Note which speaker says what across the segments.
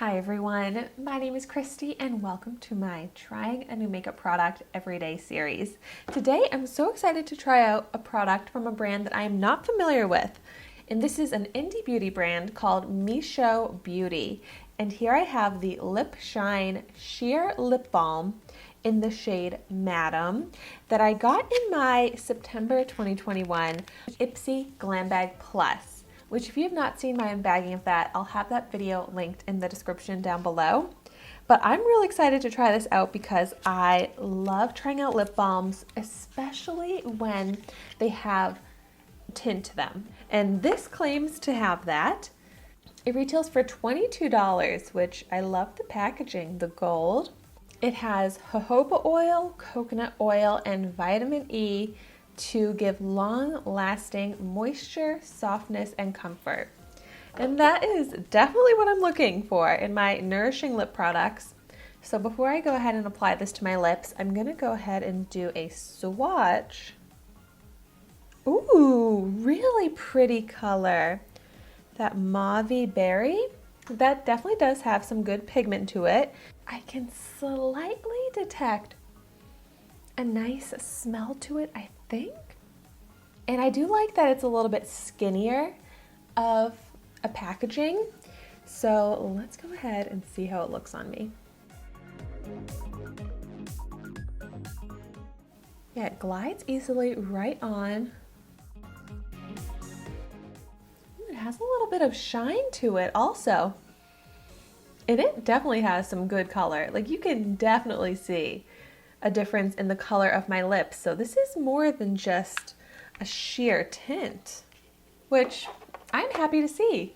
Speaker 1: Hi everyone, my name is Christy and welcome to my Trying a New Makeup Product Everyday series. Today I'm so excited to try out a product from a brand that I am not familiar with. And this is an indie beauty brand called Mischo Beauty. And here I have the Lip Shine Sheer Lip Balm in the shade Madam that I got in my September 2021 Ipsy Glam Bag Plus. Which if you have not seen my unbagging of that, I'll have that video linked in the description down below. But I'm really excited to try this out because I love trying out lip balms, especially when they have tint to them. And this claims to have that. It retails for $22, which I love the packaging, the gold. It has jojoba oil, coconut oil, and vitamin E to give long-lasting moisture, softness, and comfort. And that is definitely what I'm looking for in my nourishing lip products. So before I go ahead and apply this to my lips, I'm gonna go ahead and do a swatch. Ooh, really pretty color. That mauve-y berry, that definitely does have some good pigment to it. I can slightly detect a nice smell to it, I think. And I do like that it's a little bit skinnier of a packaging. So let's go ahead and see how it looks on me. Yeah, it glides easily right on. It has a little bit of shine to it also. And it definitely has some good color. Like you can definitely see a difference in the color of my lips. So this is more than just a sheer tint, which I'm happy to see.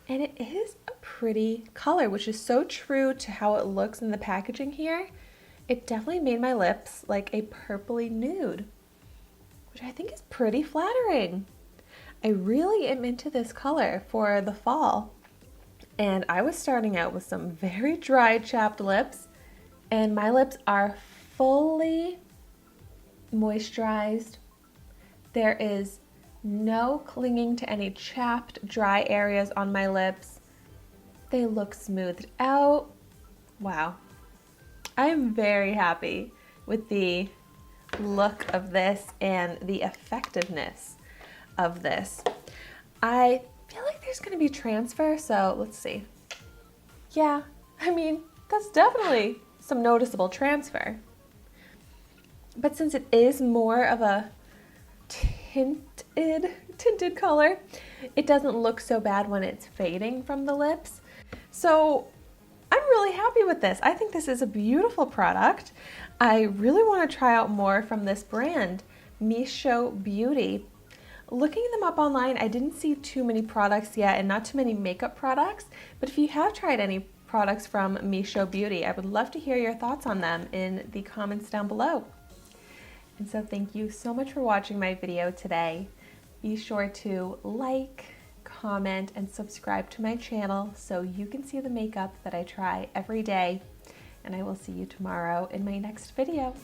Speaker 1: And it is a pretty color, which is so true to how it looks in the packaging here. It definitely made my lips like a purpley nude, which I think is pretty flattering. I really am into this color for the fall. And I was starting out with some very dry, chapped lips, and my lips are fully moisturized. There is no clinging to any chapped, dry areas on my lips. They look smoothed out. Wow. I'm very happy with the look of this and the effectiveness of this. I feel like there's going to be transfer, so let's see. Yeah, I mean, that's definitely some noticeable transfer. But since it is more of a tinted color, it doesn't look so bad when it's fading from the lips. So I'm really happy with this. I think this is a beautiful product. I really want to try out more from this brand, Mischo Beauty. Looking them up online, I didn't see too many products yet and not too many makeup products, but if you have tried any products from Mischo Beauty, I would love to hear your thoughts on them in the comments down below. And so thank you so much for watching my video today. Be sure to like, comment, and subscribe to my channel so you can see the makeup that I try every day. And I will see you tomorrow in my next video.